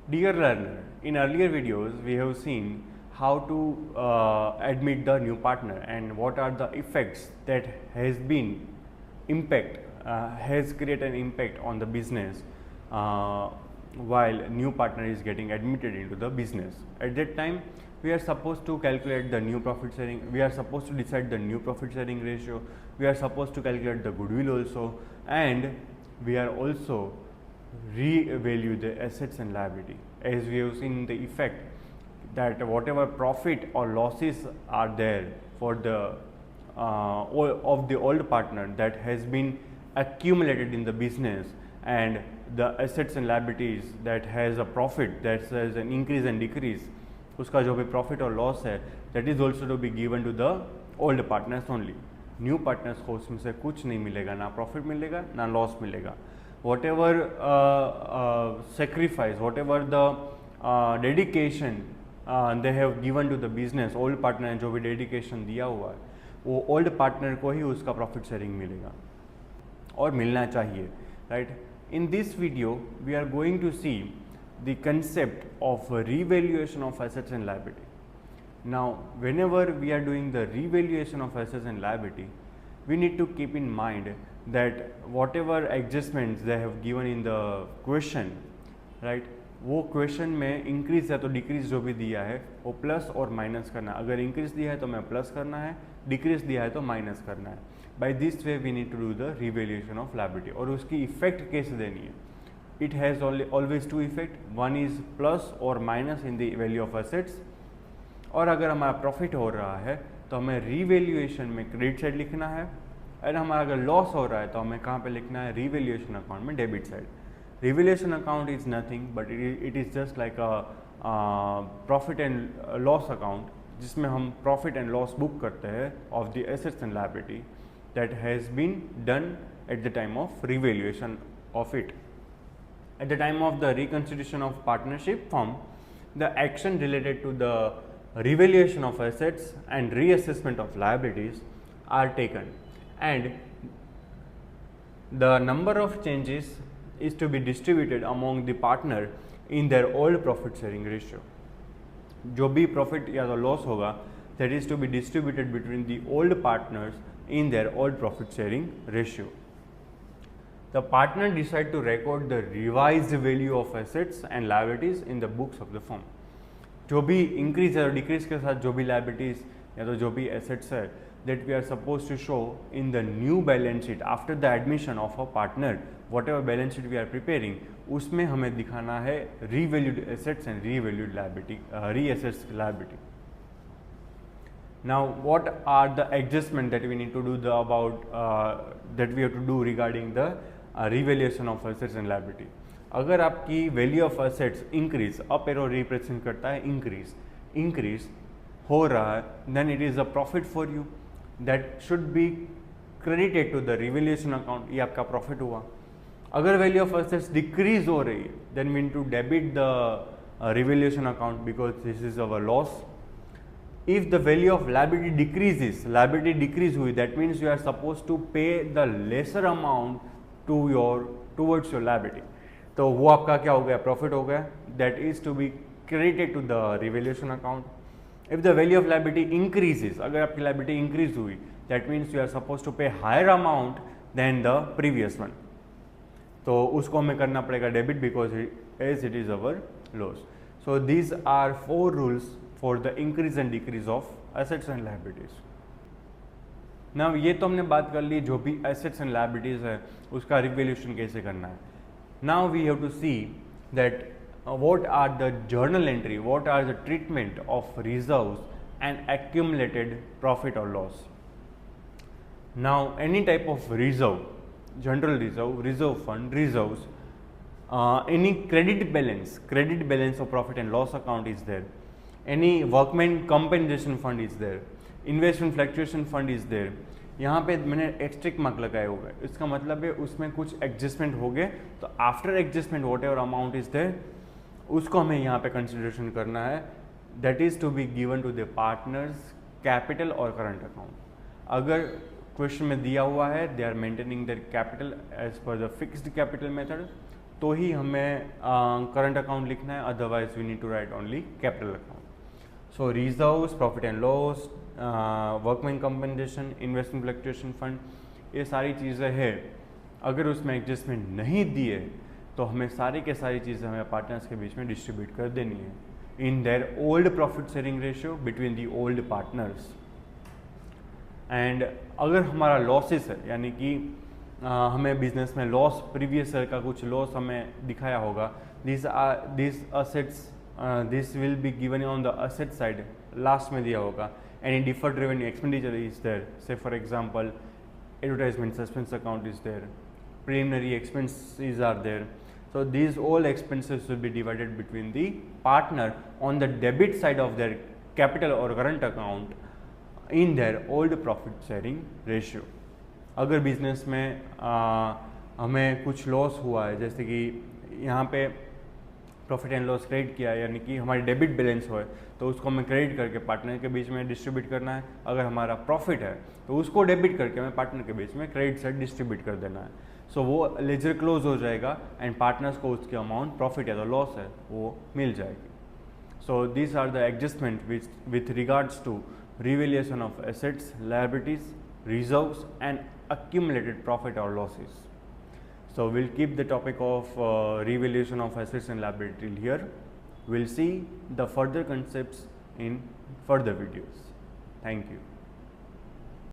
Dear learner, in earlier videos we have seen how to admit the new partner and what are the effects that has created an impact on the business while new partner is getting admitted into the business. At that time we are supposed to calculate the new profit sharing, we are supposed to decide the new profit sharing ratio, we are supposed to calculate the goodwill also, and we are also re-evaluate the assets and liability. As we have seen the effect that whatever profit or losses are there for the of the old partner that has been accumulated in the business, and the assets and liabilities that has a profit that has an increase and decrease, उसका जो भी profit और loss है that is also to be given to the old partners only. New partners को उसमें से कुछ नहीं मिलेगा, ना प्रॉफिट मिलेगा ना लॉस मिलेगा. whatever sacrifice, whatever the dedication they have given to the business, old partner ने जो भी dedication दिया हुआ है वो old partner को ही उसका profit sharing मिलेगा और मिलना चाहिए, right? In this video we are going to see the concept of revaluation of assets and liability. Now whenever we are doing the revaluation of assets and liability, we need to keep in mind that whatever adjustments they have given in the question, right, वो question में increase या तो decrease जो भी दिया है वो plus और माइनस करना है. अगर इंक्रीज दिया है तो मैं प्लस करना है, डिक्रीज दिया है तो माइनस करना है. By this way we need to do the revaluation of liability. और उसकी इफेक्ट कैसे देनी है? It has always two effect. One is plus और minus in the value of assets, और अगर हमारा प्रॉफिट हो रहा है तो हमें रिवैल्यूएशन में क्रेडिट साइड लिखना है, और हमारा अगर लॉस हो रहा है तो हमें कहाँ पे लिखना है? रिवैल्यूएशन अकाउंट में debit side. Revaluation account is nothing but it is just like a profit and loss account, जिसमें हम प्रॉफिट एंड लॉस बुक करते हैं of the assets and liability that has been done at the time of revaluation of it. At the time of the reconstitution of partnership firm, the action related to the revaluation of assets and reassessment of liabilities are taken, and the number of changes is to be distributed among the partner in their old profit sharing ratio. जो भी profit या तो loss होगा that is to be distributed between the old partners in their old profit sharing ratio. The partner decide to record the revised value of assets and liabilities in the books of the firm. जो भी increase या decrease के साथ जो भी liabilities या तो जो भी assets है that we are supposed to show in the new balance sheet after the admission of a partner, whatever balance sheet we are preparing, उसमें हमें दिखाना है revalued assets and revalued liability, reassessed liability. Now what are the adjustment that we need to do that we have to do regarding the revaluation of assets and liability? अगर आपकी value of assets increase, up arrow represent करता है increase हो रहा है, then it is a profit for you that should be credited to the revaluation account. ये आपका profit हुआ. अगर वैल्यू ऑफ एसेट्स डिक्रीज हो रही है then we need to debit the revaluation account because this is our loss. If the value of liability decreases, liability decrease हुई, that means you are supposed to pay the lesser amount towards your liability. तो वो आपका क्या हो गया? Profit हो गया. That is to be credited to the revaluation account. If the value of liability increases, अगर आपकी लायबिलिटी इंक्रीज हुई that means you are suppose to pay higher amount than the previous one. तो उसको हमें करना पड़ेगा debit because as it is our loss. So these are 4 rules for the increase and decrease of assets and liabilities. ना ये तो हमने बात कर ली जो भी एसेट्स एंड लायबिलिटीज है उसका रिवैल्यूएशन कैसे करना है. Now we have to see that what are the journal entry, what are the treatment of reserves and accumulated profit और loss. Now any type of reserve, general reserve fund, reserves, any credit balance of profit and loss account is there, any workman compensation fund is there, investment fluctuation fund is there. यहाँ पे मैंने एक्स्ट्रिक mark लगाए हुए, इसका मतलब है उसमें कुछ एडजस्टमेंट हो गए तो after adjustment whatever amount is there उसको हमें यहाँ पे कंसिडरेशन करना है. That is to be given to the partners capital और करंट अकाउंट. अगर क्वेश्चन में दिया हुआ है they are maintaining their capital as per the fixed capital method, तो ही हमें करंट अकाउंट लिखना है, otherwise we need to write only capital account. So reserves, profit and loss, workman compensation, investment fluctuation fund, ये सारी चीज़ें हैं। अगर उसमें एडजस्टमेंट नहीं दिए तो हमें सारी के सारी चीज़ें हमें पार्टनर्स के बीच में डिस्ट्रीब्यूट कर देनी है in their old profit sharing ratio between the old partners. And अगर हमारा लॉसेस है, यानी कि हमें बिजनेस में लॉस, प्रीवियस ईयर का कुछ लॉस हमें दिखाया होगा, this assets this will be given on the asset side, last में दिया होगा। Any deferred revenue expenditure is there, say for example advertisement suspense account is there, preliminary expenses are there. So these all expenses will be divided between the partner on the debit side of their capital or current account in their old profit sharing ratio. अगर business में हमें कुछ loss हुआ है, जैसे कि यहाँ पे प्रॉफिट एंड लॉस क्रेडिट किया है, यानी कि हमारी डेबिट बैलेंस हो, तो उसको हमें क्रेडिट करके पार्टनर के बीच में डिस्ट्रीब्यूट करना है। अगर हमारा प्रॉफिट है तो उसको डेबिट करके हमें पार्टनर के बीच में क्रेडिट से डिस्ट्रीब्यूट कर देना है। सो वो लेजर क्लोज हो जाएगा एंड पार्टनर्स को उसके अमाउंट, प्रॉफिट या तो लॉस है, वो मिल जाएगी। So these are the adjustment with regards to revaluation of assets, liabilities, reserves and accumulated profit or losses. So we'll keep the topic of revaluation of assets and liability here. We'll see the further concepts in further videos. Thank you.